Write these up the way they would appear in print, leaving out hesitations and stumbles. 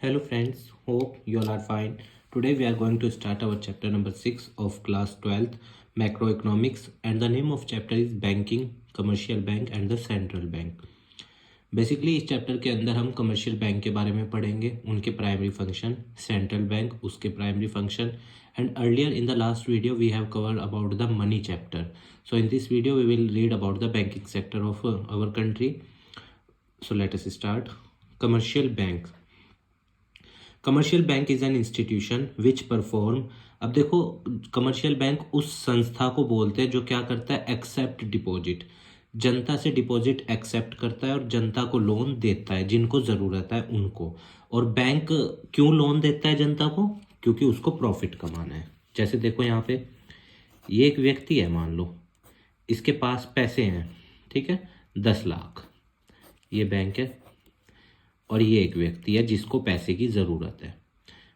Hello friends, hope you all are fine. Today we are going to start our chapter number 6 of class 12th macroeconomics, and the name of chapter is banking, commercial bank and the central bank. Basically इस chapter के अंदर हम commercial bank के बारे में पढ़ेंगे, उनके primary function, central bank उसके primary function, and earlier in the last video we have covered about the money chapter. So in this video we will read about the banking sector of our country. So let us start. Commercial bank. Commercial bank is an institution which perform. अब देखो, commercial bank उस संस्था को बोलते हैं जो क्या करता है, एक्सेप्ट डिपॉजिट, जनता से डिपॉजिट एक्सेप्ट करता है और जनता को लोन देता है जिनको ज़रूरत है उनको। और बैंक क्यों लोन देता है जनता को? क्योंकि उसको प्रॉफिट कमाना है। जैसे देखो यहाँ पे ये एक व्यक्ति है, मान लो इसके पास पैसे हैं, ठीक है, 10 लाख, ये बैंक है, और ये एक व्यक्ति है जिसको पैसे की ज़रूरत है।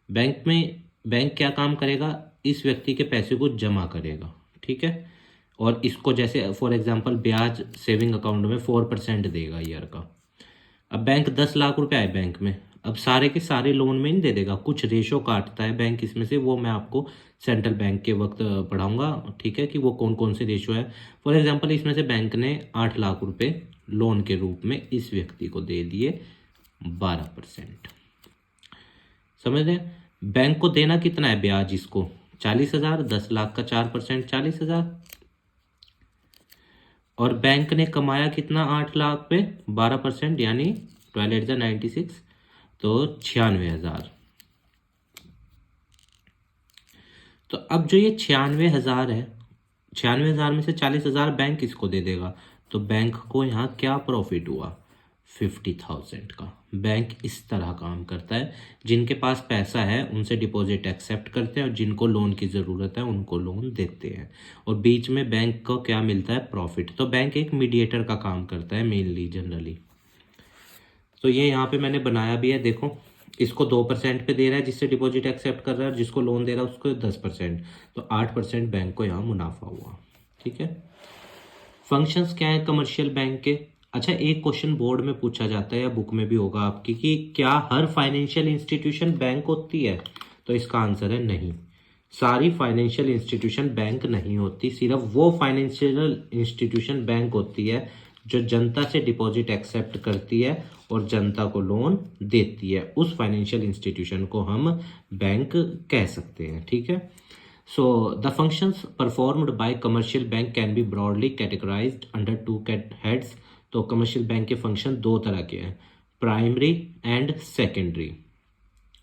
बैंक क्या काम करेगा, इस व्यक्ति के पैसे को जमा करेगा, ठीक है, और इसको जैसे फॉर एग्जांपल ब्याज सेविंग अकाउंट में 4% देगा ईयर का। अब बैंक 10 लाख रुपए आए बैंक में, अब सारे के सारे लोन में नहीं दे देगा, कुछ रेशो काटता है बैंक इसमें से, वो मैं आपको सेंट्रल बैंक के वक्त पढ़ाऊंगा, ठीक है, कि वो कौन कौन से रेशो है। फॉर एग्जाम्पल इसमें से बैंक ने 8 लाख रुपए लोन के रूप में इस व्यक्ति को दे दिए 12%। समझ रहे? बैंक को देना कितना है ब्याज, इसको 40,000, 10 लाख का 4% 40,000, और बैंक ने कमाया कितना 8 लाख पे 12%, यानी 12×96 तो 96,000। तो अब जो ये 96,000 है, 96,000 में से 40,000 बैंक इसको दे देगा, तो बैंक को यहाँ क्या प्रॉफिट हुआ, 50,000 का। बैंक इस तरह काम करता है, जिनके पास पैसा है उनसे डिपॉजिट एक्सेप्ट करते हैं और जिनको लोन की ज़रूरत है उनको लोन देते हैं, और बीच में बैंक को क्या मिलता है, प्रॉफिट। तो बैंक एक मीडिएटर का काम करता है मेनली, जनरली। तो ये यहाँ पे मैंने बनाया भी है, देखो इसको 2% पे दे रहा है जिससे डिपॉजिट एक्सेप्ट कर रहा है, और जिसको लोन दे रहा है उसको 10%, तो 8% बैंक को यहाँ मुनाफा हुआ, ठीक है। फंक्शंस क्या है कमर्शियल बैंक के? अच्छा, एक क्वेश्चन बोर्ड में पूछा जाता है या बुक में भी होगा आपकी, कि क्या हर फाइनेंशियल इंस्टीट्यूशन बैंक होती है? तो इसका आंसर है नहीं, सारी फाइनेंशियल इंस्टीट्यूशन बैंक नहीं होती। सिर्फ वो फाइनेंशियल इंस्टीट्यूशन बैंक होती है जो जनता से डिपॉजिट एक्सेप्ट करती है और जनता को लोन देती है, उस फाइनेंशियल इंस्टीट्यूशन को हम बैंक कह सकते हैं, ठीक है। So the functions performed by commercial bank can be broadly categorized under two heads. तो कमर्शियल बैंक के फंक्शन दो तरह के हैं, प्राइमरी एंड सेकेंडरी।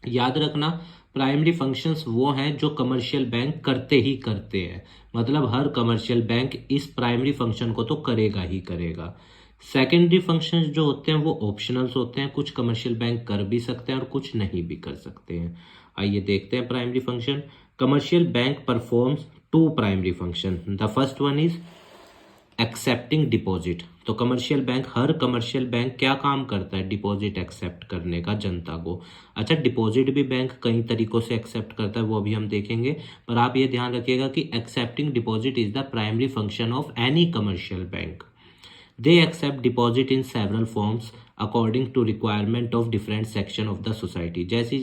याद रखना, प्राइमरी फंक्शंस वो हैं जो कमर्शियल बैंक करते ही करते हैं, मतलब हर कमर्शियल बैंक इस प्राइमरी फंक्शन को तो करेगा ही करेगा। सेकेंडरी फंक्शंस जो होते हैं वो ऑप्शनल्स होते हैं, कुछ कमर्शियल बैंक कर भी सकते हैं और कुछ नहीं भी कर सकते हैं। आइए देखते हैं primary function. Commercial bank performs two primary function. The first one is accepting deposit. तो कमर्शियल बैंक, हर कमर्शियल बैंक क्या काम करता है, डिपॉजिट एक्सेप्ट करने का जनता को। अच्छा, डिपॉजिट भी बैंक कई तरीकों से एक्सेप्ट करता है, वो भी हम देखेंगे, पर आप ये ध्यान रखिएगा कि accepting deposit is the primary function of any commercial bank. They accept deposit in several forms according to requirement of different section of the society. जैसी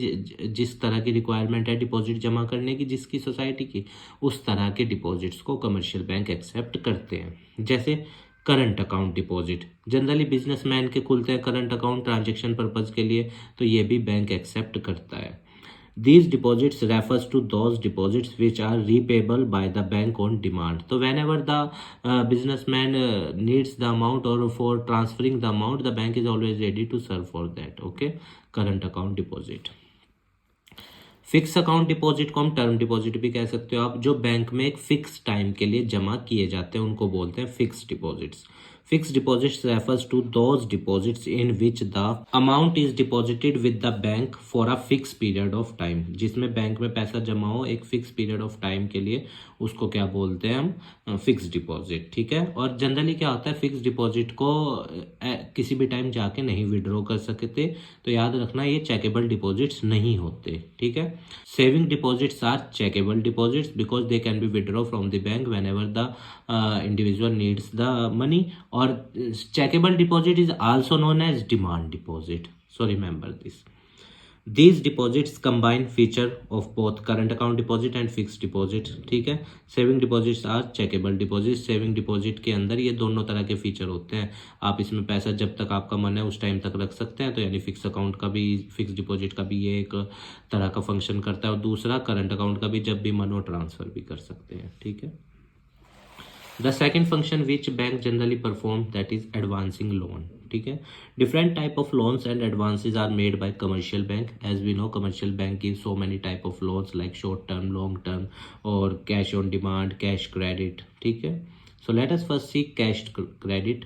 जिस तरह की रिक्वायरमेंट है डिपॉजिट जमा करने की जिसकी सोसाइटी की, उस तरह के डिपॉजिट्स को कमर्शियल बैंक एक्सेप्ट करते हैं। जैसे current account deposit, generally businessman के खुलते हैं करंट अकाउंट ट्रांजेक्शन पर्पज के लिए, तो ये भी बैंक एक्सेप्ट करता है। These deposits refers to those deposits which are repayable by the bank on demand. So whenever the businessman needs the amount or for transferring the amount, the bank is always ready to serve for that. Okay, current account deposit. Fix account deposit को हम term deposit भी कह सकते हो आप, जो bank में एक फिक्स टाइम के लिए जमा किए जाते हैं उनको बोलते हैं fix deposits. Fixed deposits refers to those deposits in which the amount is deposited with the bank for a fixed period of time. जिसमें बैंक में पैसा जमा हो एक फिक्स पीरियड ऑफ टाइम के लिए, उसको क्या बोलते हैं हम, फिक्स डिपॉजिट, ठीक है। और जनरली क्या होता है, फिक्स डिपॉजिट को किसी भी टाइम जाके नहीं विड्रॉ कर सकते, तो याद रखना ये चेकेबल डिपॉजिट्स नहीं होते, ठीक है। Saving deposits are checkable deposits because they can be withdraw from the bank when the individual needs the money, और checkable deposit is also known as demand deposit, so remember this. These deposits combine feature of both current account deposit and fix deposit, ठीक है। Saving deposits are checkable deposit, saving deposit के अंदर ये दोनों तरह के feature होते हैं। आप इसमें पैसा जब तक आपका मन है उस टाइम तक रख सकते हैं, तो यानी फिक्स अकाउंट का भी, फिक्स डिपॉजिट का भी ये एक तरह का फंक्शन करता है, और दूसरा करंट अकाउंट का भी जब भी मन हो ट्रांसफर भी कर सकते हैं, ठीक है। The second function which bank generally perform that is advancing loan, ठीक है। Different type of loans and advances are made by commercial bank. As we know commercial bank give so many type of loans like short term, long term और cash on demand, cash credit, ठीक है। So let us first see cash credit.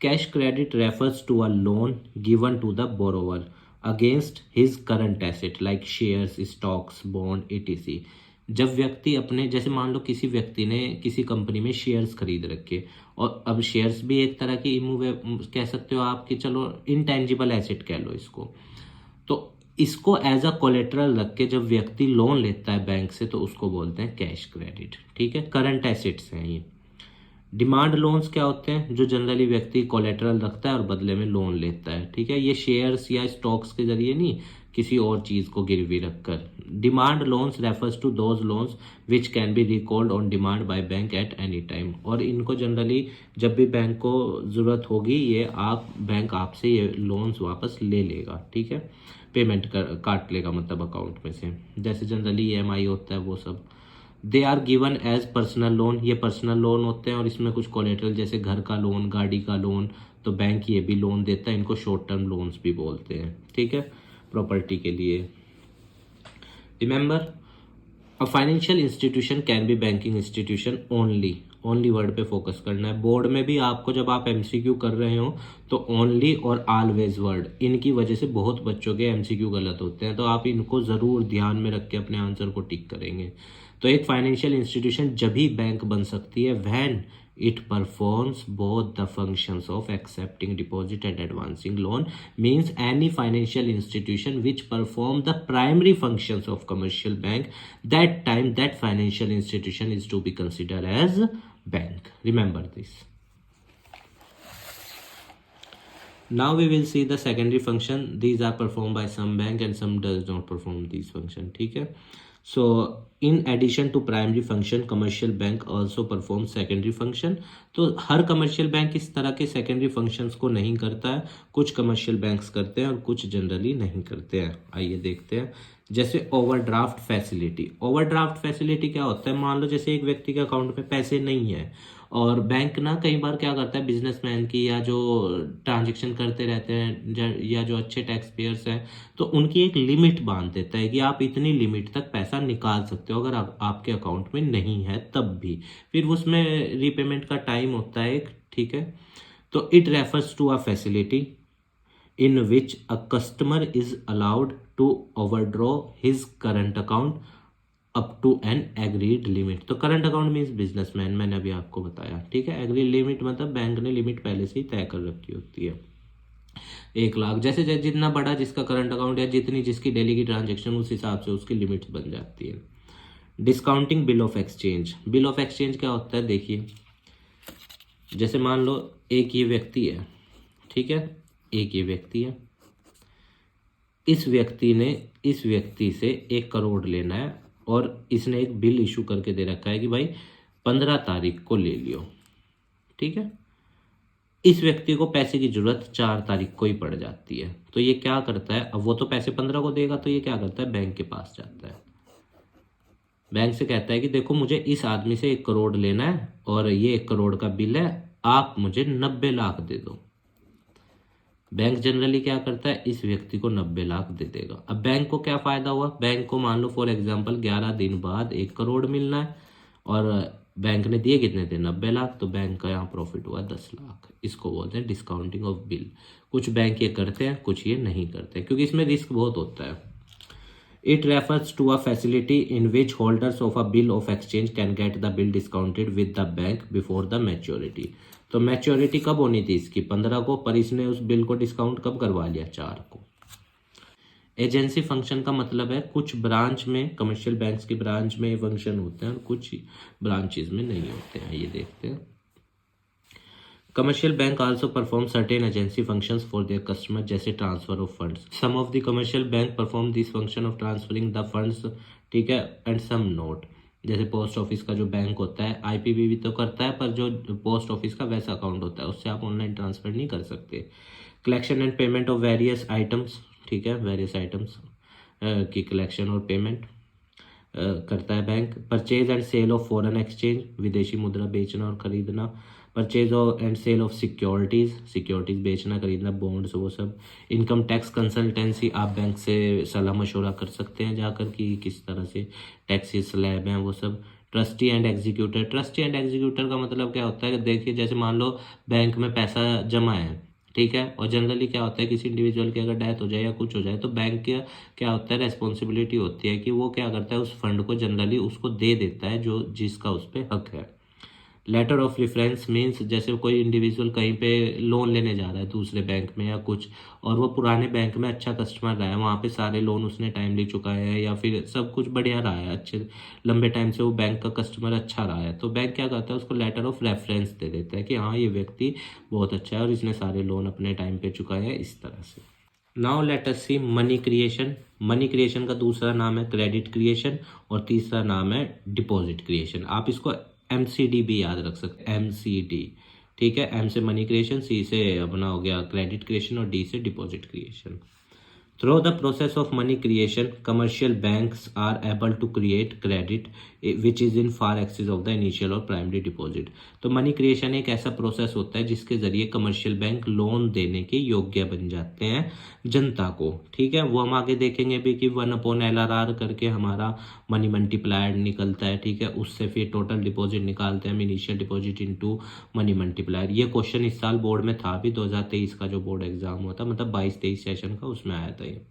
Cash credit refers to a loan given to the borrower against his current asset like shares, stocks, bond, etc. जब व्यक्ति अपने, जैसे मान लो किसी व्यक्ति ने किसी कंपनी में शेयर्स खरीद रखे, और अब शेयर्स भी एक तरह की कह सकते हो आप कि चलो इनटेंजिबल एसेट कह लो इसको, तो इसको एज अ कोलेटरल रख के जब व्यक्ति लोन लेता है बैंक से तो उसको बोलते हैं कैश क्रेडिट, ठीक है। करंट एसेट्स हैं ये। डिमांड लोन्स क्या होते हैं, जो जनरली व्यक्ति कोलेटरल रखता है और बदले में लोन लेता है, ठीक है। ये शेयर्स या स्टॉक्स के जरिए नहीं, किसी और चीज को गिरवी रखकर। Demand loans refers to those loans which can be recalled on demand by bank at any time, और इनको जनरली जब भी बैंक को जरूरत होगी ये बैंक आपसे ये लोन्स वापस ले लेगा, ठीक है। पेमेंट काट लेगा मतलब अकाउंट में से, जैसे जनरली EMI होता है वो सब। They are given as personal loan, ये पर्सनल लोन होते हैं और इसमें कुछ कोलेटरल जैसे घर का लोन, गाड़ी का लोन, तो बैंक ये भी लोन देता है, इनको शॉर्ट टर्म लोन्स भी बोलते हैं, ठीक है, प्रॉपर्टी के लिए। Remember a financial institution can be banking institution only, only word पे फोकस करना है। बोर्ड में भी आपको जब आप MCQ कर रहे हो तो ओनली और ऑलवेज वर्ड, इनकी वजह से बहुत बच्चों के MCQ गलत होते हैं, तो आप इनको ज़रूर ध्यान में रख के अपने आंसर को टिक करेंगे। तो एक फाइनेंशियल इंस्टीट्यूशन जब भी बैंक बन सकती है when it performs both the functions of accepting deposit and advancing loan, means any financial institution which perform the primary functions of commercial bank, that time that financial institution is to be consider as bank. Remember this. Now we will see the secondary function. These are performed by some bank and some does not perform these function. ठीक है. So in addition to primary function, commercial bank also perform secondary function. तो हर commercial bank इस तरह के secondary functions को नहीं करता है, कुछ commercial banks करते हैं और कुछ generally नहीं करते हैं. आइए देखते हैं. जैसे ओवरड्राफ्ट फैसिलिटी. ओवरड्राफ्ट फैसिलिटी क्या होता है, मान लो जैसे एक व्यक्ति के अकाउंट में पैसे नहीं है और बैंक ना कई बार क्या करता है, बिजनेसमैन की या जो ट्रांजैक्शन करते रहते हैं या जो अच्छे टैक्स पेयर्स हैं, तो उनकी एक लिमिट बांध देता है कि आप इतनी लिमिट तक पैसा निकाल सकते हो, अगर आपके अकाउंट में नहीं है तब भी, फिर उसमें रीपेमेंट का टाइम होता है एक, ठीक है। तो it refers to a facility in which a customer is allowed to overdraw his current account up to an agreed limit. तो करंट अकाउंट मीन्स बिजनेसमैन, मैंने अभी आपको बताया, ठीक है। एग्रीड लिमिट मतलब बैंक ने लिमिट पहले से ही तय कर रखी होती है, 1 लाख, जैसे जितना बड़ा जिसका करंट अकाउंट है, जितनी जिसकी डेली की ट्रांजेक्शन, उस हिसाब से उसकी लिमिट बन जाती है। Discounting bill of exchange. Bill of exchange क्या होता है, देखिए जैसे मान लो एक ये व्यक्ति है, ठीक है, एक ये व्यक्ति है, इस व्यक्ति ने इस व्यक्ति से 1 करोड़ लेना है और इसने एक बिल इशू करके दे रखा है कि भाई 15 तारीख को ले लियो, ठीक है। इस व्यक्ति को पैसे की जरूरत 4 तारीख को ही पड़ जाती है, तो ये क्या करता है, अब वो तो पैसे 15 को देगा, तो ये क्या करता है, बैंक के पास जाता है, बैंक से कहता है कि देखो मुझे इस आदमी से 1 करोड़ लेना है और ये 1 करोड़ का बिल है, आप मुझे 90 लाख दे दो। बैंक जनरली क्या करता है, इस व्यक्ति को 90 लाख दे देगा। अब बैंक को क्या फायदा हुआ, बैंक को मान लो फॉर एग्जांपल 11 दिन बाद 1 करोड़ मिलना है और बैंक ने दिए कितने थे, 90 लाख, तो बैंक का यहाँ प्रॉफिट हुआ 10 लाख। इसको बोलते हैं डिस्काउंटिंग ऑफ बिल। कुछ बैंक ये करते हैं, कुछ ये नहीं करते, क्योंकि इसमें रिस्क बहुत होता है। It refers to a facility in which holders of a bill of exchange can get the bill discounted with the bank before the maturity. तो मैच्योरिटी कब होनी थी इसकी, 15 को, पर इसने उस बिल को डिस्काउंट कब करवा लिया, 4 को। एजेंसी फंक्शन का मतलब है कुछ ब्रांच में, कमर्शियल बैंक्स की ब्रांच में ये फंक्शन होते हैं और कुछ ब्रांचेज में नहीं होते हैं। ये देखते हैं। Commercial bank also perform certain agency functions for their customer, जैसे transfer of funds. Some of the commercial bank perform this function of transferring the funds, ठीक है, एंड सम नोट। जैसे पोस्ट ऑफिस का जो बैंक होता है IPB भी तो करता है, पर जो पोस्ट ऑफिस का वैसा अकाउंट होता है उससे आप ऑनलाइन ट्रांसफर नहीं कर सकते। Collection and payment of various items, ठीक है, वेरियस आइटम्स की कलेक्शन और पेमेंट करता है bank. Purchase and sale of foreign exchange, विदेशी मुद्रा बेचना और खरीदना। Purchase of and sale of securities, securities बेचना खरीदना, बॉन्ड्स वो सब। इनकम टैक्स कंसल्टेंसी, आप बैंक से सलाह मशवरा कर सकते हैं जाकर कि किस तरह से टैक्सेस स्लैब हैं वो सब। Trustee and executor, trustee and executor का मतलब क्या होता है कि देखिए जैसे मान लो बैंक में पैसा जमा है, ठीक है, और जनरली क्या होता है किसी इंडिविजुअल की अगर डेथ हो जाए या कुछ हो जाए तो बैंक का क्या होता है, रेस्पॉन्सिबिलिटी होती है कि वो क्या करता है उस फंड को जनरली उसको दे देता है जो जिसका उस पर हक है। लेटर ऑफ रेफरेंस मीन्स जैसे कोई इंडिविजुअल कहीं पे लोन लेने जा रहा है दूसरे बैंक में या कुछ, और वो पुराने बैंक में अच्छा कस्टमर रहा है, वहाँ पे सारे लोन उसने टाइमली चुकाए हैं या फिर सब कुछ बढ़िया रहा है, अच्छे लंबे टाइम से वो बैंक का कस्टमर अच्छा रहा है, तो बैंक क्या करता है उसको लेटर ऑफ रेफरेंस दे देता है कि हाँ ये व्यक्ति बहुत अच्छा है और इसने सारे लोन अपने टाइम पे चुकाए हैं, इस तरह से। नाउ लेट अस सी मनी क्रिएशन। मनी क्रिएशन का दूसरा नाम है क्रेडिट क्रिएशन और तीसरा नाम है डिपॉजिट क्रिएशन। आप इसको एमसीडी भी याद रख सकते हैं, एमसीडी, ठीक है। एम से मनी क्रिएशन, सी से अपना हो गया क्रेडिट क्रिएशन और डी से deposit creation. Through the process of money creation, commercial banks are able to create credit which is in far excess of the initial और प्राइमरी डिपॉजिट। तो money creation एक ऐसा प्रोसेस होता है जिसके जरिए कमर्शियल बैंक लोन देने के योग्य बन जाते हैं जनता को, ठीक है। वो हम आगे देखेंगे भी कि 1/LRR करके हमारा मनी मल्टीप्लायर निकलता है, ठीक है, उससे फिर टोटल डिपॉजिट निकालते हैं हम, initial deposit into money multiplier. ये क्वेश्चन इस साल बोर्ड में था भी, 2023 का जो बोर्ड एग्जाम हुआ था, मतलब 22-23 सेशन का, उसमें आया था ये।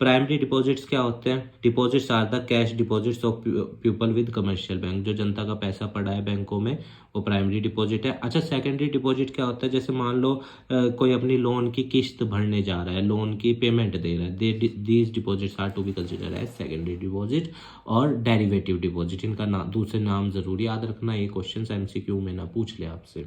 प्राइमरी डिपॉजिट्स क्या होते हैं? Deposits are the cash deposits of people with commercial bank. जो जनता का पैसा पड़ा है बैंकों में वो प्राइमरी डिपॉजिट है। अच्छा, सेकेंडरी डिपॉजिट क्या होता है? जैसे मान लो कोई अपनी लोन की किस्त भरने जा रहा है, लोन की पेमेंट दे रहा है, these deposits are to be consider as secondary deposit और डेरिवेटिव डिपॉजिट। इनका दूसरे नाम जरूर याद रखना, ये क्वेश्चन एमसीक्यू में ना पूछ ले आपसे।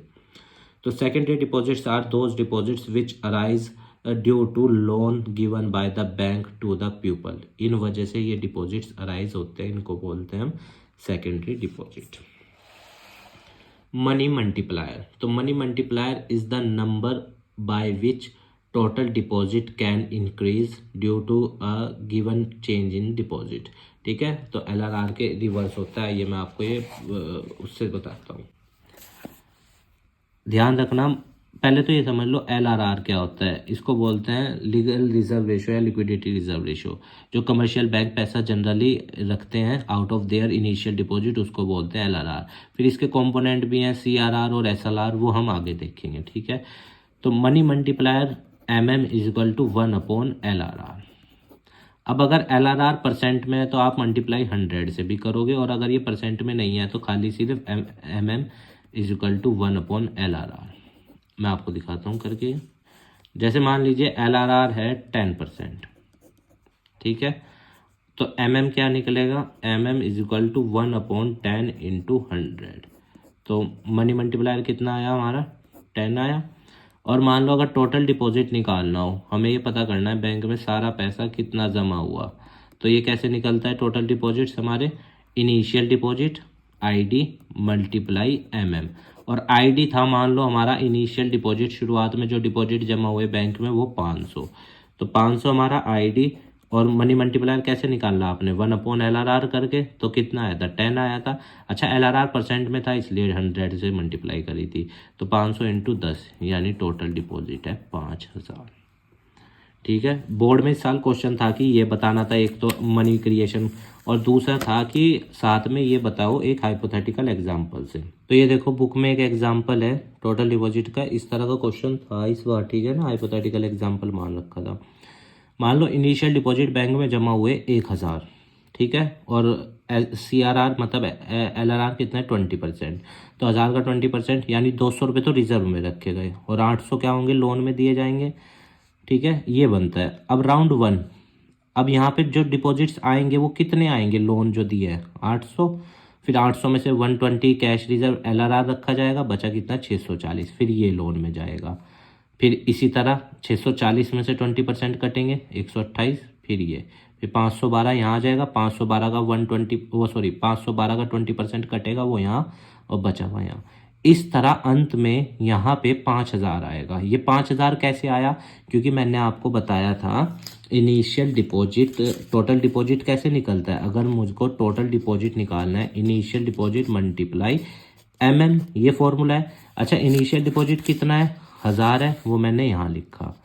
तो secondary deposits are those deposits which arise due to loan given by the bank to the people. इन वजह से ये डिपॉजिट्स अराइज होते हैं, इनको बोलते हैं हम सेकेंडरी डिपॉजिट। मनी मल्टीप्लायर, तो money multiplier is the number by which total deposit can increase due to a given change in deposit, ठीक है। तो LRR के रिवर्स होता है, ये मैं आपको ये उससे बताता हूँ, ध्यान रखना। पहले तो ये समझ लो LRR क्या होता है। इसको बोलते हैं लीगल रिजर्व रेशो या लिक्विडिटी रिजर्व रेशो। जो कमर्शियल बैंक पैसा जनरली रखते हैं out of their initial deposit, उसको बोलते हैं LRR। फिर इसके कंपोनेंट भी हैं CRR और SLR, वो हम आगे देखेंगे, ठीक है। तो money multiplier MM is equal to 1/LRR। अब अगर LRR परसेंट में है तो आप मल्टीप्लाई 100 से भी करोगे, और अगर ये परसेंट में नहीं है तो खाली सिर्फ MM is equal to 1/LRR। मैं आपको दिखाता हूँ करके। जैसे मान लीजिए LRR है 10%, ठीक है, तो MM क्या निकलेगा? MM is equal to 1/10 into 100। तो मनी मल्टीप्लायर कितना आया हमारा? 10 आया। और मान लो अगर टोटल डिपॉजिट निकालना हो, हमें ये पता करना है बैंक में सारा पैसा कितना जमा हुआ, तो ये कैसे निकलता है? टोटल डिपॉजिट्स हमारे initial deposit ID multiply MM, और ID था मान लो हमारा इनिशियल डिपॉजिट, शुरुआत में जो डिपॉजिट जमा हुए बैंक में वो 500, तो 500 हमारा ID। और मनी मल्टीप्लायर कैसे निकालना आपने? 1/LRR करके, तो कितना आया था? 10 आया था। अच्छा, LRR परसेंट में था इसलिए 100 से मल्टीप्लाई करी थी, तो 500 इंटू 10 यानी टोटल डिपॉजिट है 5000, ठीक है। बोर्ड में इस साल क्वेश्चन था कि ये बताना था, एक तो मनी क्रिएशन और दूसरा था कि साथ में ये बताओ एक हाइपोथेटिकल एग्जांपल से। तो ये देखो बुक में एक एग्जांपल है टोटल डिपॉजिट का, इस तरह का क्वेश्चन था इस बार, ठीक है ना, हाइपोथेटिकल एग्जांपल मान रखा था। मान लो इनिशियल डिपॉजिट बैंक में जमा हुए 1000, ठीक है, और CRR मतलब LRR कितना है? 20%। तो 1000 का 20% यानी 200 रुपये तो रिजर्व में रखे गए, और 800 क्या होंगे? लोन में दिए जाएंगे, ठीक है, ये बनता है। अब राउंड 1, अब यहाँ पे जो डिपॉजिट्स आएंगे वो कितने आएंगे? लोन जो दिए हैं 800, फिर 800 में से 120 कैश रिजर्व LRR रखा जाएगा, बचा कितना 640, फिर ये लोन में जाएगा। फिर इसी तरह 640 में से 20% कटेंगे 128, फिर 512 यहाँ आ जाएगा, 512 का 512 का 20% कटेगा वो यहाँ, और बचा हुआ यहाँ। इस तरह अंत में यहाँ पे 5000 आएगा। ये 5000 कैसे आया, क्योंकि मैंने आपको बताया था इनिशियल डिपॉजिट, टोटल डिपॉजिट कैसे निकलता है। अगर मुझको टोटल डिपॉजिट निकालना है, इनिशियल डिपॉजिट मल्टीप्लाई MM, ये फॉर्मूला है। अच्छा, इनिशियल डिपॉजिट कितना है, 1000 है, वो मैंने यहाँ लिखा,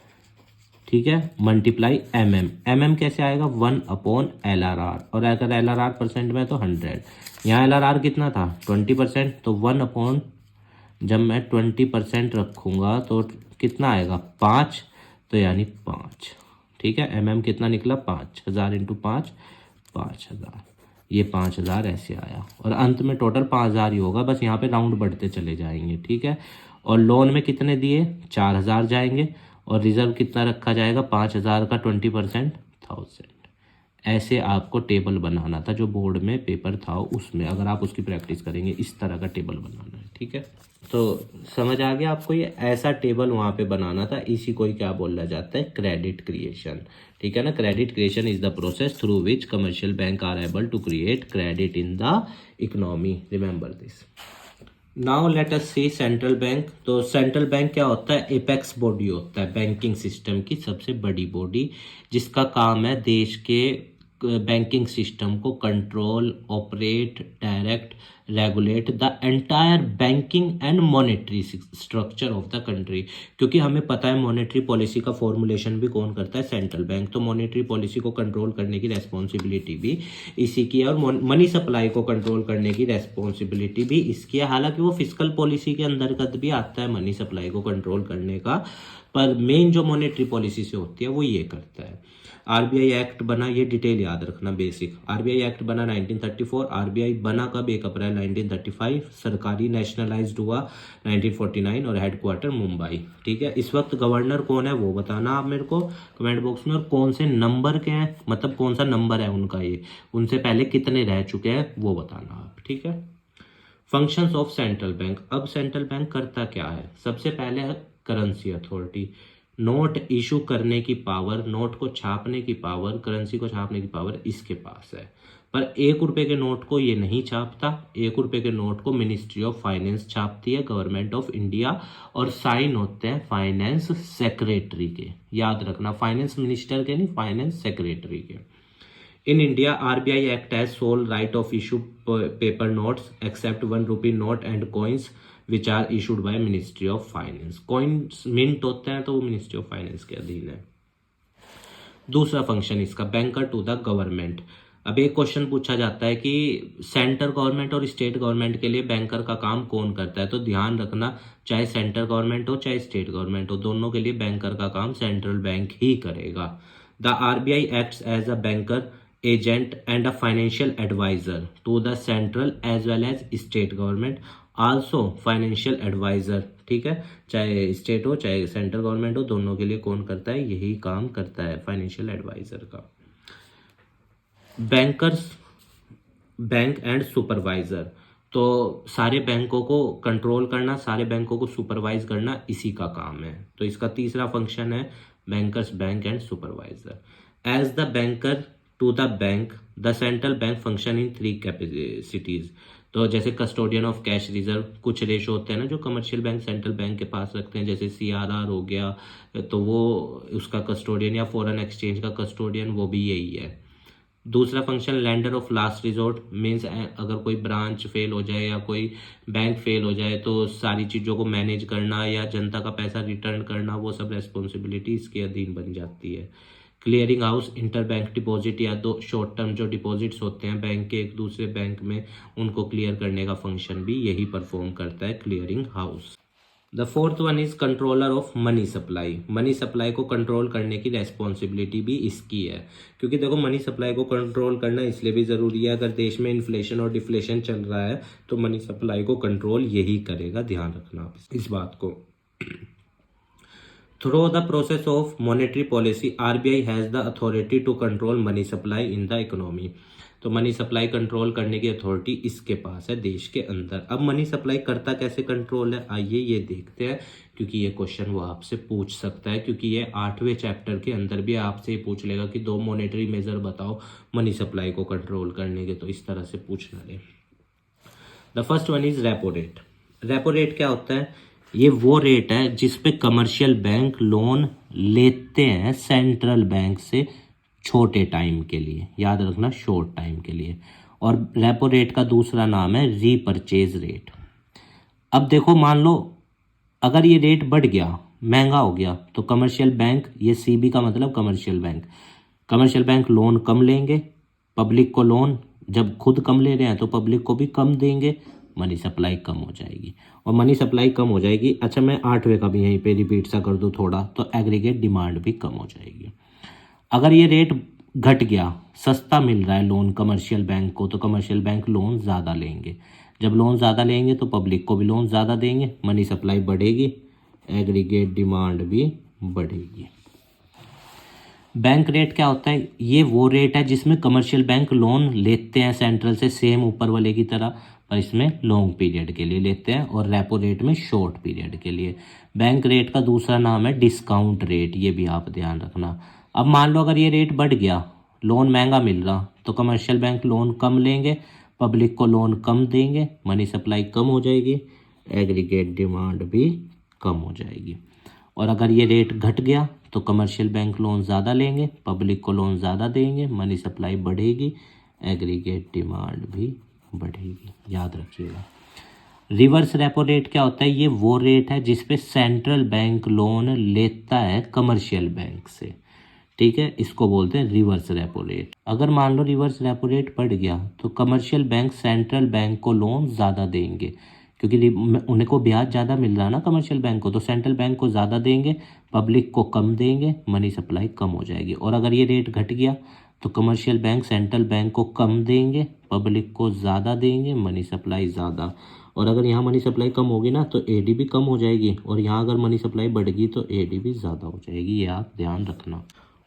ठीक है, मल्टीप्लाई MM कैसे आएगा, 1/LRR, और अगर LRR परसेंट में तो 100। यहाँ LRR कितना था 20%, तो 1/, जब मैं 20% रखूँगा तो कितना आएगा 5, तो यानी 5, ठीक है। MM कितना निकला 5000 × 5, 5000, ये 5000 ऐसे आया, और अंत में टोटल 5000 ही होगा, बस यहाँ पे राउंड बढ़ते चले जाएंगे, ठीक है। और लोन में कितने दिए 4000 जाएंगे, और रिजर्व कितना रखा जाएगा 5000 का 20% 1000। ऐसे आपको टेबल बनाना था, जो बोर्ड में पेपर था उसमें, अगर आप उसकी प्रैक्टिस करेंगे इस तरह का टेबल बनाना है, ठीक है। तो समझ आ गया आपको, ये ऐसा टेबल वहाँ पे बनाना था। इसी को ही क्या बोला जाता है, क्रेडिट क्रिएशन, ठीक है ना। Credit creation is the process through which commercial bank are able to create credit in the economy, remember this. Now let us see central bank. तो सेंट्रल बैंक क्या होता है, एपेक्स बॉडी होता है banking system की सबसे बड़ी body, जिसका काम है देश के बैंकिंग सिस्टम को control, operate, direct, regulate the entire banking and monetary structure of the country. क्योंकि हमें पता है मॉनेटरी पॉलिसी का फॉर्मुलेशन भी कौन करता है, सेंट्रल बैंक। तो मॉनेटरी पॉलिसी को कंट्रोल करने की रेस्पॉन्सिबिलिटी भी इसी की है, और मनी सप्लाई को कंट्रोल करने की रेस्पॉन्सिबिलिटी भी इसकी है। हालांकि वो फिस्कल पॉलिसी के अंतर्गत भी आता है मनी सप्लाई को कंट्रोल करने का, पर मेन जो मॉनेटरी पॉलिसी से होती है वो ये करता है। RBI एक्ट बना, ये डिटेल याद रखना बेसिक। RBI एक्ट बना 1934, RBI बना कब 1 अप्रैल 1935, सरकारी नेशनलाइज्ड हुआ 1949, और हेडक्वार्टर मुंबई, ठीक है। इस वक्त गवर्नर कौन है वो बताना आप मेरे को कमेंट बॉक्स में, और कौन से नंबर के हैं, मतलब कौन सा नंबर है उनका, ये उनसे पहले कितने रह चुके हैं वो बताना आप, ठीक है। Functions of central bank. अब सेंट्रल बैंक करता क्या है, सबसे पहले है करेंसी अथॉरिटी। नोट इशू करने की पावर, नोट को छापने की पावर, करेंसी को छापने की पावर इसके पास है, पर 1 रुपए के नोट को ये नहीं छापता। 1 रुपए के नोट को मिनिस्ट्री ऑफ फाइनेंस छापती है, गवर्नमेंट ऑफ इंडिया, और साइन होते हैं फाइनेंस सेक्रेटरी के, याद रखना, फाइनेंस मिनिस्टर के नहीं, फाइनेंस सेक्रेटरी के। In India, RBI Act has sole right of issue paper notes except 1 rupee note and coins which are issued by Ministry of Finance. Coins mint होते हैं तो वो Ministry of Finance के अधीन है। दूसरा फंक्शन इसका, बैंकर टू द गवर्नमेंट। अब एक क्वेश्चन पूछा जाता है कि सेंट्रल गवर्नमेंट और स्टेट गवर्नमेंट के लिए बैंकर का काम कौन करता है, तो ध्यान रखना, चाहे सेंट्रल गवर्नमेंट हो चाहे स्टेट गवर्नमेंट हो, दोनों के लिए बैंकर का काम सेंट्रल बैंक ही करेगा। The RBI acts as a banker, agent and a financial advisor to the central as well as state government, also financial advisor, ठीक है। चाहे स्टेट हो चाहे सेंट्रल गवर्नमेंट हो, दोनों के लिए कौन करता है, यही काम करता है फाइनेंशियल एडवाइजर का। Bankers, bank and supervisor. तो सारे बैंकों को कंट्रोल करना, सारे बैंकों को सुपरवाइज करना इसी का काम है। तो इसका तीसरा फंक्शन है bankers, bank and supervisor. As the banker to the bank, the central bank function in 3 capacities. तो जैसे कस्टोडियन ऑफ कैश रिजर्व, कुछ रेशो होते हैं ना जो कमर्शियल बैंक सेंट्रल बैंक के पास रखते हैं, जैसे CRR हो गया, तो वो उसका कस्टोडियन, या फॉरेन एक्सचेंज का कस्टोडियन, वो भी यही है। दूसरा function lender of last resort, means अगर कोई ब्रांच फेल हो जाए या कोई बैंक फेल हो जाए तो सारी चीज़ों को मैनेज करना या जनता का पैसा रिटर्न करना, वो सब रेस्पॉन्सिबिलिटी इसके अधीन बन जाती है। Clearing house, inter bank deposit या दो शॉर्ट टर्म जो डिपॉजिट्स होते हैं बैंक के एक दूसरे बैंक में, उनको क्लियर करने का फंक्शन भी यही परफॉर्म करता है, clearing house. The fourth one is controller of money supply. Money supply को कंट्रोल करने की रेस्पॉन्सिबिलिटी भी इसकी है, क्योंकि देखो मनी सप्लाई को कंट्रोल करना इसलिए भी ज़रूरी है, अगर देश में इन्फ्लेशन और डिफ्लेशन चल रहा है तो मनी सप्लाई को कंट्रोल यही करेगा, ध्यान रखना इस बात को। Through the process of monetary policy RBI has the authority to control money supply in the economy. तो मनी सप्लाई कंट्रोल करने की अथॉरिटी इसके पास है देश के अंदर। अब मनी सप्लाई करता कैसे कंट्रोल है, आइए ये देखते हैं, क्योंकि ये क्वेश्चन वो आपसे पूछ सकता है, क्योंकि ये 8वें चैप्टर के अंदर भी आपसे ये पूछ लेगा कि 2 मॉनेटरी मेजर बताओ मनी सप्लाई को कंट्रोल करने के, तो इस तरह से पूछना ले। The first one is repo rate. Repo rate क्या होता है? ये वो रेट है जिस पे कमर्शियल बैंक लोन लेते हैं सेंट्रल बैंक से छोटे टाइम के लिए, याद रखना शॉर्ट टाइम के लिए। और रेपो रेट का दूसरा नाम है रीपरचेज रेट। अब देखो, मान लो अगर ये रेट बढ़ गया, महंगा हो गया, तो कमर्शियल बैंक, ये सीबी का मतलब कमर्शियल बैंक लोन कम लेंगे, पब्लिक को लोन जब खुद कम ले रहे हैं तो पब्लिक को भी कम देंगे, मनी सप्लाई कम हो जाएगी। और मनी सप्लाई कम हो जाएगी, अच्छा मैं 8वें का भी यहीं पे रिपीट सा कर दूं थोड़ा, तो एग्रीगेट डिमांड भी कम हो जाएगी। अगर ये रेट घट गया, सस्ता मिल रहा है लोन कमर्शियल बैंक को, तो कमर्शियल बैंक लोन ज़्यादा लेंगे, जब लोन ज़्यादा लेंगे तो पब्लिक को भी लोन ज़्यादा देंगे, मनी सप्लाई बढ़ेगी, एग्रीगेट डिमांड भी बढ़ेगी। बैंक रेट क्या होता है? ये वो रेट है जिसमें कमर्शियल बैंक लोन लेते हैं सेंट्रल से, सेम ऊपर वाले की तरह, पर इसमें लॉन्ग पीरियड के लिए लेते हैं, और रेपो रेट में शॉर्ट पीरियड के लिए। बैंक रेट का दूसरा नाम है डिस्काउंट रेट, ये भी आप ध्यान रखना। अब मान लो अगर ये रेट बढ़ गया, लोन महंगा मिल रहा, तो कमर्शियल बैंक लोन कम लेंगे, पब्लिक को लोन कम देंगे, मनी सप्लाई कम हो जाएगी, एग्रीगेट डिमांड भी कम हो जाएगी। और अगर ये रेट घट गया तो कमर्शियल बैंक लोन ज़्यादा लेंगे, पब्लिक को लोन ज़्यादा देंगे, मनी सप्लाई बढ़ेगी, एग्रीगेट डिमांड भी बढ़ेगी, याद रखिएगा। रिवर्स रेपो रेट क्या होता है? ये वो रेट है जिस पे सेंट्रल बैंक लोन लेता है कमर्शियल बैंक से, ठीक है, इसको बोलते हैं रिवर्स रेपो रेट। अगर मान लो रिवर्स रेपो रेट बढ़ गया तो कमर्शियल बैंक सेंट्रल बैंक को लोन ज़्यादा देंगे, क्योंकि उन्हें को ब्याज ज़्यादा मिल रहा है ना कमर्शियल बैंक को, तो सेंट्रल बैंक को ज़्यादा देंगे, पब्लिक को कम देंगे, मनी सप्लाई कम हो जाएगी। और अगर ये रेट घट गया तो कमर्शियल बैंक सेंट्रल बैंक को कम देंगे, पब्लिक को ज़्यादा देंगे, मनी सप्लाई ज़्यादा। और अगर यहाँ मनी सप्लाई कम होगी ना तो एडी भी कम हो जाएगी, और यहाँ अगर मनी सप्लाई बढ़ेगी तो एडी भी ज़्यादा हो जाएगी, ये आप ध्यान रखना।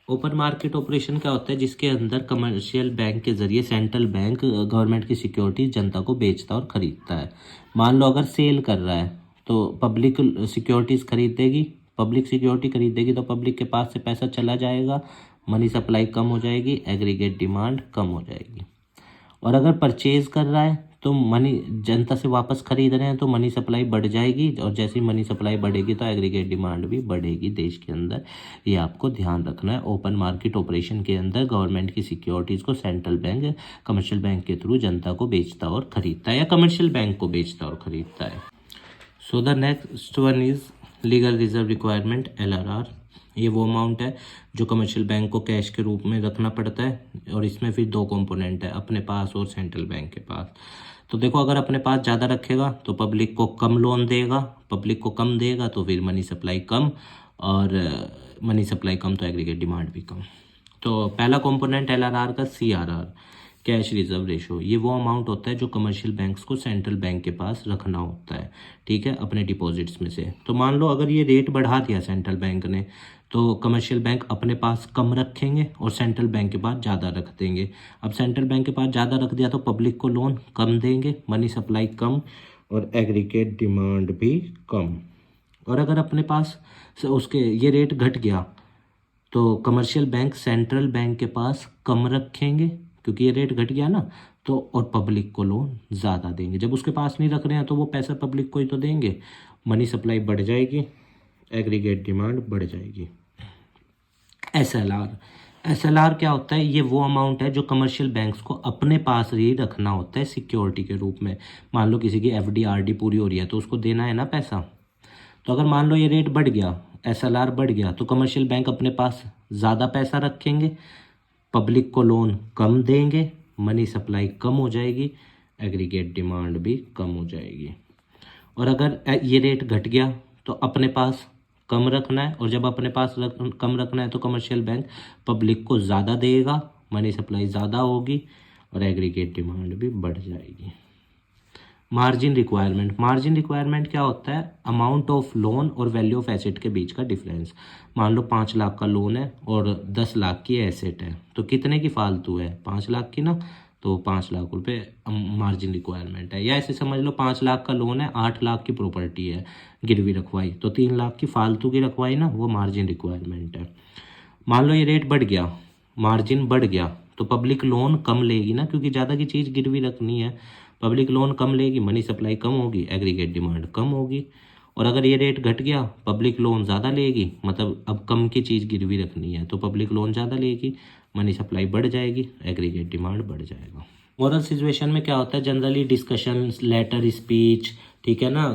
ओपन मार्केट ऑपरेशन क्या होता है? जिसके अंदर कमर्शियल बैंक के जरिए सेंट्रल बैंक गवर्नमेंट की सिक्योरिटी जनता को बेचता और ख़रीदता है। मान लो अगर सेल कर रहा है तो पब्लिक सिक्योरिटीज़ खरीदेगी, पब्लिक सिक्योरिटी खरीदेगी तो पब्लिक के पास से पैसा चला जाएगा, मनी सप्लाई कम हो जाएगी, एग्रीगेट डिमांड कम हो जाएगी। और अगर परचेज कर रहा है तो मनी जनता से वापस खरीद रहे हैं तो मनी सप्लाई बढ़ जाएगी, और जैसे ही मनी सप्लाई बढ़ेगी तो एग्रीगेट डिमांड भी बढ़ेगी देश के अंदर, ये आपको ध्यान रखना है। ओपन मार्केट ऑपरेशन के अंदर गवर्नमेंट की सिक्योरिटीज़ को सेंट्रल बैंक कमर्शियल बैंक के थ्रू जनता को बेचता और खरीदता है, या कमर्शियल बैंक को बेचता और खरीदता है। So the next one is legal reserve requirement, LRR। ये वो अमाउंट है जो कमर्शियल बैंक को कैश के रूप में रखना पड़ता है, और इसमें फिर 2 कंपोनेंट है, अपने पास और सेंट्रल बैंक के पास। तो देखो, अगर अपने पास ज़्यादा रखेगा तो पब्लिक को कम लोन देगा, पब्लिक को कम देगा तो फिर मनी सप्लाई कम, और मनी सप्लाई कम तो एग्रीगेट डिमांड भी कम। तो पहला कंपोनेंट LRR का CRR, कैश रिजर्व रेशो, ये वो अमाउंट होता है जो कमर्शियल बैंक्स को सेंट्रल बैंक के पास रखना होता है, ठीक है, अपने डिपॉजिट्स में से। तो मान लो अगर ये रेट बढ़ा दिया सेंट्रल बैंक ने, तो कमर्शियल बैंक अपने पास कम रखेंगे और सेंट्रल बैंक के पास ज़्यादा रख देंगे। अब सेंट्रल बैंक के पास ज़्यादा रख दिया तो पब्लिक को लोन कम देंगे, मनी सप्लाई कम, और एग्रीगेट डिमांड भी कम। और अगर अपने पास उसके ये रेट घट गया तो कमर्शियल बैंक सेंट्रल बैंक के पास कम रखेंगे, क्योंकि ये रेट घट गया ना, तो और पब्लिक को लोन ज़्यादा देंगे। जब उसके पास नहीं रख रहे हैं तो वो पैसा पब्लिक को ही तो देंगे, मनी सप्लाई बढ़ जाएगी, एग्रीगेट डिमांड बढ़ जाएगी। SLR क्या होता है? ये वो अमाउंट है जो कमर्शियल बैंक्स को अपने पास ही रखना होता है सिक्योरिटी के रूप में। मान लो किसी की FD RD पूरी हो रही है तो उसको देना है ना पैसा, तो अगर मान लो ये रेट बढ़ गया, SLR बढ़ गया, तो कमर्शियल बैंक अपने पास ज़्यादा पैसा रखेंगे, पब्लिक को लोन कम देंगे, मनी सप्लाई कम हो जाएगी, एग्रीगेट डिमांड भी कम हो जाएगी। और अगर ये रेट घट गया तो अपने पास कम रखना है, और जब अपने पास कम रखना है तो कमर्शियल बैंक पब्लिक को ज़्यादा देगा, मनी सप्लाई ज़्यादा होगी, और एग्रीगेट डिमांड भी बढ़ जाएगी। मार्जिन रिक्वायरमेंट क्या होता है? अमाउंट ऑफ लोन और वैल्यू ऑफ एसेट के बीच का डिफरेंस। मान लो 5 लाख का लोन है और 10 लाख की एसेट है, तो कितने की फालतू है? 5 लाख की ना। तो 5 लाख रुपए मार्जिन रिक्वायरमेंट है। या ऐसे समझ लो 5 लाख का लोन है, 8 लाख की प्रॉपर्टी है गिरवी रखवाई, तो 3 लाख की फालतू की रखवाई ना, वो मार्जिन रिक्वायरमेंट है। मान लो ये रेट बढ़ गया, मार्जिन बढ़ गया, तो पब्लिक लोन कम लेगी ना, क्योंकि ज़्यादा की चीज़ गिरवी रखनी है। पब्लिक लोन कम लेगी, मनी सप्लाई कम होगी, एग्रीगेट डिमांड कम होगी। और अगर ये रेट घट गया, पब्लिक लोन ज़्यादा लेगी, मतलब अब कम की चीज़ गिरवी रखनी है, तो पब्लिक लोन ज़्यादा लेगी, मनी सप्लाई बढ़ जाएगी, एग्रीगेट डिमांड बढ़ जाएगा। मोरल सिचुएशन में क्या होता है? जनरली डिस्कशन, लेटर, स्पीच, ठीक है ना,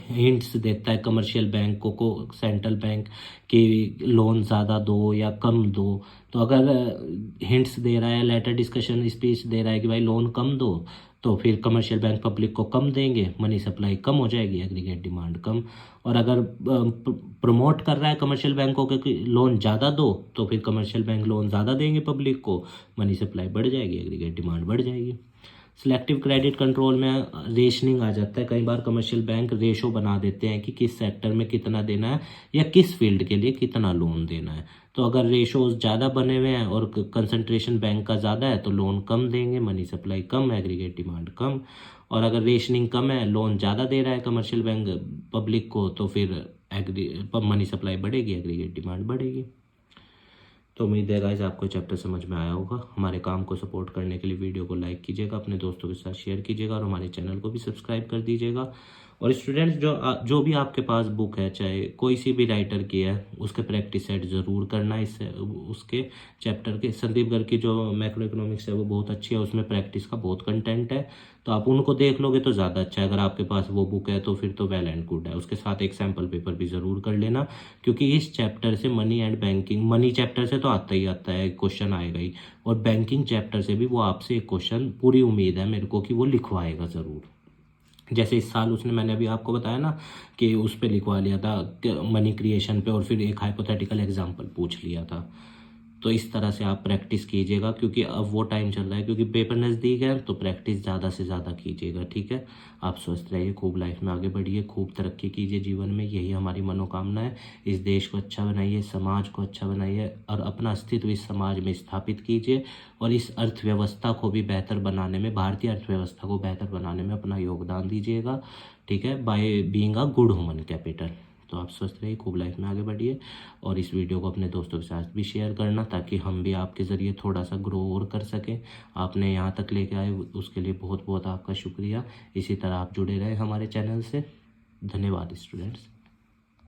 हिंट्स देता है कमर्शियल बैंक को सेंट्रल बैंक कि लोन ज़्यादा दो या कम दो। तो अगर हिंट्स दे रहा है, लेटर, डिस्कशन, स्पीच दे रहा है कि भाई लोन कम दो, तो फिर कमर्शियल बैंक पब्लिक को कम देंगे, मनी सप्लाई कम हो जाएगी, एग्रीगेट डिमांड कम। और अगर प्रमोट कर रहा है कमर्शियल बैंकों के कि लोन ज़्यादा दो, तो फिर कमर्शियल बैंक लोन ज़्यादा देंगे पब्लिक को, मनी सप्लाई बढ़ जाएगी, एग्रीगेट डिमांड बढ़ जाएगी। सिलेक्टिव क्रेडिट कंट्रोल में रेशनिंग आ जाता है। कई बार कमर्शियल बैंक रेशो बना देते हैं कि किस सेक्टर में कितना देना है या किस फील्ड के लिए कितना लोन देना है। तो अगर रेशोज ज़्यादा बने हुए हैं और कंसंट्रेशन बैंक का ज़्यादा है, तो लोन कम देंगे, मनी सप्लाई कम, एग्रीगेट डिमांड कम। और अगर रेशनिंग कम है, लोन ज़्यादा दे रहा है कमर्शियल बैंक पब्लिक को, तो फिर मनी सप्लाई बढ़ेगी, एग्रीगेट डिमांड बढ़ेगी। तो उम्मीद है गाइस आपको चैप्टर समझ में आया होगा। हमारे काम को सपोर्ट करने के लिए वीडियो को लाइक कीजिएगा, अपने दोस्तों के साथ शेयर कीजिएगा और हमारे चैनल को भी सब्सक्राइब कर दीजिएगा। और स्टूडेंट्स जो भी आपके पास बुक है, चाहे कोई सी भी राइटर की है, उसके प्रैक्टिस सेट ज़रूर करना। इससे उसके चैप्टर के संदीप गर्ग की जो मैक्रो इकोनॉमिक्स है वो बहुत अच्छी है, उसमें प्रैक्टिस का बहुत कंटेंट है, तो आप उनको देख लोगे तो ज़्यादा अच्छा है। अगर आपके पास वो बुक है तो फिर तो वेल एंड गुड है। उसके साथ एक सैम्पल पेपर भी ज़रूर कर लेना, क्योंकि इस चैप्टर से money and banking, money chapter से तो आता ही आता है, क्वेश्चन आएगा ही, और बैंकिंग चैप्टर से भी वो आपसे एक क्वेश्चन पूरी उम्मीद है मेरे को कि वो लिखवाएगा ज़रूर। जैसे इस साल उसने, मैंने अभी आपको बताया ना कि उस पर लिखवा लिया था मनी क्रिएशन पे, और फिर एक हाइपोथेटिकल एग्जांपल पूछ लिया था। तो इस तरह से आप प्रैक्टिस कीजिएगा, क्योंकि अब वो टाइम चल रहा है, क्योंकि पेपर नज़दीक है, तो प्रैक्टिस ज़्यादा से ज़्यादा कीजिएगा, ठीक है। आप स्वस्थ रहिए, खूब लाइफ में आगे बढ़िए, खूब तरक्की कीजिए जीवन में, यही हमारी मनोकामना है। इस देश को अच्छा बनाइए, समाज को अच्छा बनाइए, और अपना अस्तित्व इस समाज में स्थापित कीजिए, और इस अर्थव्यवस्था को भी बेहतर बनाने में, भारतीय अर्थव्यवस्था को बेहतर बनाने में अपना योगदान दीजिएगा, ठीक है, by being a good human capital. तो आप स्वस्थ रहिए, खूब लाइफ में आगे बढ़िए, और इस वीडियो को अपने दोस्तों के साथ भी शेयर करना, ताकि हम भी आपके ज़रिए थोड़ा सा ग्रो और कर सकें। आपने यहाँ तक लेके आए उसके लिए बहुत बहुत आपका शुक्रिया। इसी तरह आप जुड़े रहे हमारे चैनल से। धन्यवाद स्टूडेंट्स।